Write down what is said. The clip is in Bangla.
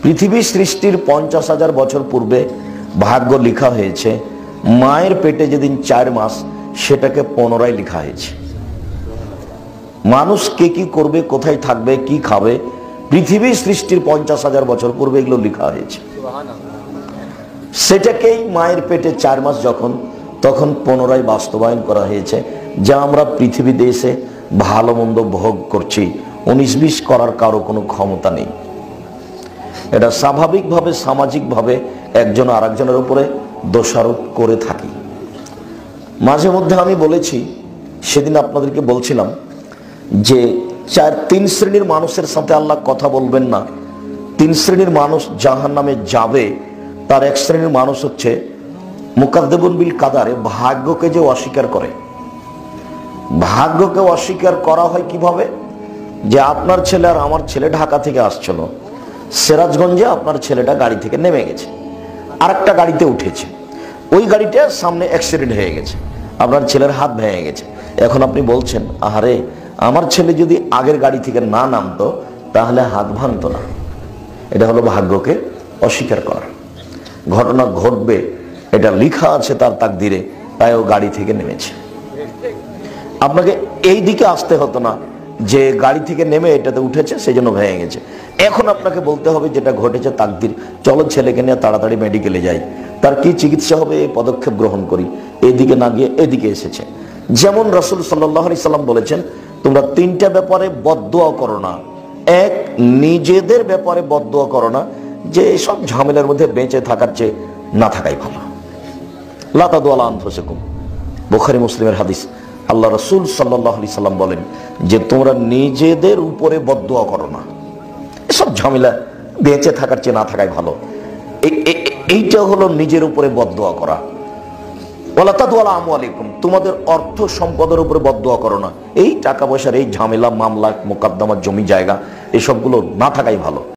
পৃথিবী সৃষ্টির 50,000 বছর পূর্বে ভাগ্য লেখা হয়েছে। মায়ের পেটে যেদিন 4 মাস সেটাকে পুনরায় লেখা হয়েছে। মানুষ কে কি করবে, কোথায় থাকবে, কি খাবে, পৃথিবী সৃষ্টির 50,000 বছর পূর্বে এগুলো লেখা হয়েছে। সেটাকেই মায়ের পেটে 4 মাস তখন পুনরায় বাস্তবায়ন করা হয়েছে, যা আমরা পৃথিবীতে এসে ভালো মন্দ ভোগ করছি। 19-20 করার কারো কোনো ক্ষমতা নেই। এটা স্বাভাবিকভাবে সামাজিকভাবে একজন আরেকজনের উপরে দোষারোপ করে থাকি। মাঝে মধ্যে আমি বলেছি, সেদিন আপনাদেরকে বলছিলাম যে 3 শ্রেণীর মানুষের সাথে আল্লাহ কথা বলবেন না। 3 শ্রেণীর মানুষ জাহান্নামে যাবে। তার এক শ্রেণীর মানুষ হচ্ছে মুকাদ্দেবুন বিল কাদারে, ভাগ্যকে যে অস্বীকার করে। ভাগ্যকে অস্বীকার করা হয় কিভাবে? যে আপনার ছেলে আর আমার ছেলে ঢাকা থেকে আসছিল, সিরাজগঞ্জে আপনার ছেলেটা গাড়ি থেকে নেমে গেছে, আরেকটা গাড়িতে উঠেছে। ওই গাড়িটার সামনে অ্যাক্সিডেন্ট হয়ে গেছে, আপনার ছেলের হাত ভেঙে গেছে। এখন আপনি বলছেন, আহারে, আমার ছেলে যদি আগের গাড়ি থেকে না নামতো তাহলে হাত ভাঙতো না। এটা হলো ভাগ্যকে অস্বীকার করা। ঘটনা ঘটবে, এটা লেখা আছে তার তাকদিরে, তাই ও গাড়ি থেকে নেমেছে। আপনাকে এই দিকে আসতে হতো না যে গাড়ি থেকে নেমে এটাতে উঠেছে সেই জন্য ভেঙে গেছে। এখন আপনাকে বলতে হবে যেটা ঘটেছে তাকদির, চলো ছেলেকে নিয়ে তাড়াতাড়ি মেডিকেলে যাই, তার কি চিকিৎসা হবে এই পদক্ষেপ গ্রহণ করি। এদিকে না গিয়ে এদিকে এসেছে। যেমন রাসূল সাল্লাল্লাহু আলাইহি সাল্লাম বলেছেন, তোমরা 3টা ব্যাপারে বদদুয়া করো না। এক, নিজেদের ব্যাপারে বদদুয়া করো না, যে সব ঝামেলার মধ্যে বেঁচে থাকার চেয়ে না থাকাই ভালো। লা তাদু আলা আনফুসিকুম, বুখারী মুসলিমের হাদিস। আল্লাহ রাসূল সাল্লাল্লাহু আলাইহি সাল্লাম বলেন যে তোমরা নিজেদের উপরে বদদুয়া করো না, এসব ঝামেলা বেঁচে থাকার চেয়ে না থাকাই ভালো। এইটা হলো নিজের উপরে বদদুয়া করা। ওয়ালা তাদু আলা আমওয়ালিকুম, তোমাদের অর্থ সম্পদের উপরে বদদুয়া করো না। এই টাকা পয়সার এই ঝামেলা, মামলা, মোকদ্দমা, জমি জায়গা, এসবগুলো না থাকাই ভালো।